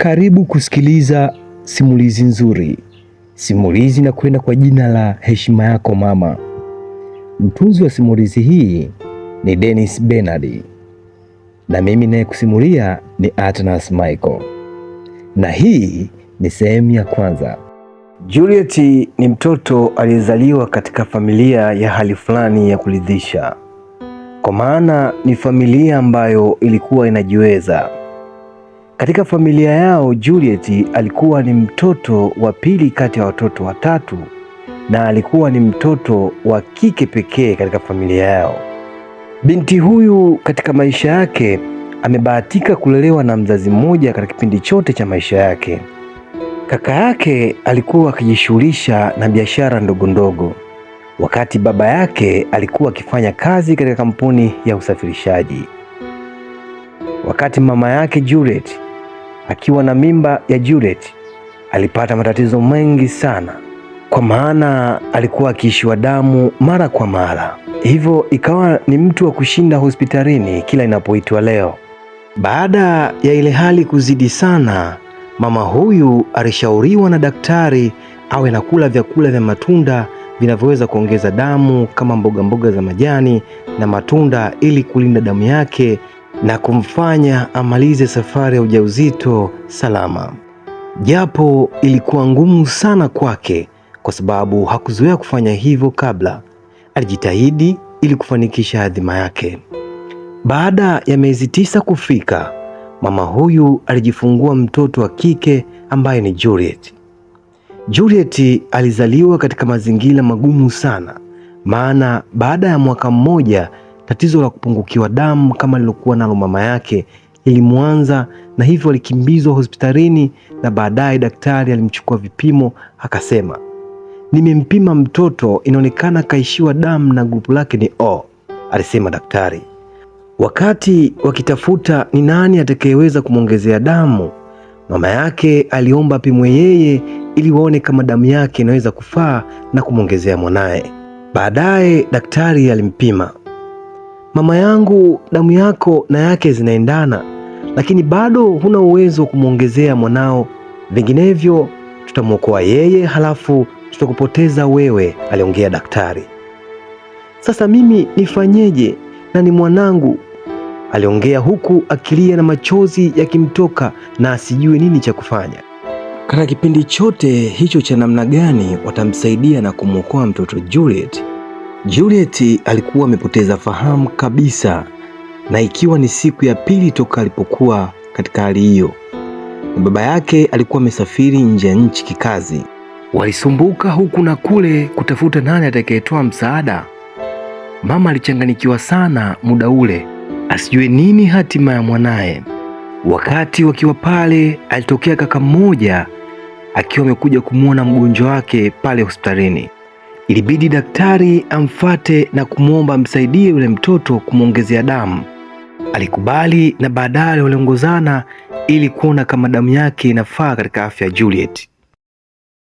Karibu kusikiliza simulizi nzuri. Simulizi inakwenda kwa jina la Heshima Yako Mama. Mtunzi wa simulizi hii ni Dennis Bernard, na mimi naye kusimulia ni Atnas Michael, na hii ni sehemu ya kwanza. Juliet ni mtoto aliyezaliwa katika familia ya hali fulani ya kuridhisha, kwa maana ni familia ambayo ilikuwa inajiweza. Katika familia yao, Juliet alikuwa ni mtoto wa pili kati ya watoto watatu, na alikuwa ni mtoto wa kike pekee katika familia yao. Binti huyu katika maisha yake amebahatika kulelewa na mzazi mmoja katika kipindi chote cha maisha yake. Kaka yake alikuwa akijishughulisha na biashara ndogo ndogo, wakati baba yake alikuwa akifanya kazi katika kampuni ya usafirishaji. Wakati mama yake Juliet akiwa na mimba ya Juliet alipata matatizo mengi sana, kwa maana alikuwa akiishiwa damu mara kwa mara, hivyo ikawa ni mtu wa kushinda hospitalini kila inapoitwa leo. Baada ya ile hali kuzidi sana, mama huyu alishauriwa na daktari awe na kula vyakula vya matunda vinavyoweza kuongeza damu kama mboga za majani na matunda, ili kulinda damu yake na kumfanya amalize safari ya ujauzito salama. Japo ilikuwa ngumu sana kwake kwa sababu hakuzoea kufanya hivyo kabla, alijitahidi ili kufanikisha hadhima yake. Baada ya miezi 9 kufika, mama huyu alijifungua mtoto wa kike ambaye ni Juliet. Juliet alizaliwa katika mazingira magumu sana, maana baada ya mwaka mmoja tatizo la kupungukiwa damu kama lilokuwa nalo mama yake lilimwanza, na hivyo alikimbizwa hospitalini, na baadaye daktari alimchukua vipimo akasema, nimempima mtoto, inaonekana kaishiwa damu na grupu lake ni O, alisema daktari. Wakati wakitafuta ni nani atakayeweza kumwongezea damu, mama yake aliomba apimwe yeye ili waone kama damu yake inaweza kufaa na kumwongezea mwanaye. Baadaye daktari alimpima. Mama yangu, damu yako na yake zinaendana, lakini bado huna uwezo wa kumwongezea mwanao, vinginevyo tutamwokoa yeye halafu tutakupoteza wewe, aliongea daktari. Sasa mimi nifanyeje? Na ni mwanangu, aliongea huku akilia na machozi yakimtoka na asijue nini cha kufanya. Katika kipindi chote hicho cha namna gani watamsaidia na kumwokoa mtoto Juliet, Juliet alikuwa amepoteza fahamu kabisa, na ikiwa ni siku ya pili toka alipokuwa katika hali hiyo, na baba yake alikuwa amesafiri nje ya nchi kikazi. Walisumbuka huku na kule kutafuta nani atakayetoa msaada. Mama alichanganyikiwa sana muda ule, asijue nini hatima ya mwanaye. Wakati wakiwa pale, alitokea kaka mmoja akiwa amekuja kumwona mgonjwa wake pale hospitalini. Ilibidi daktari amfate na kumwomba amsaidie yule mtoto kumwongezea damu. Alikubali, na baadaye waliongozana ili kuona kama damu yake inafaa katika afya ya Juliet.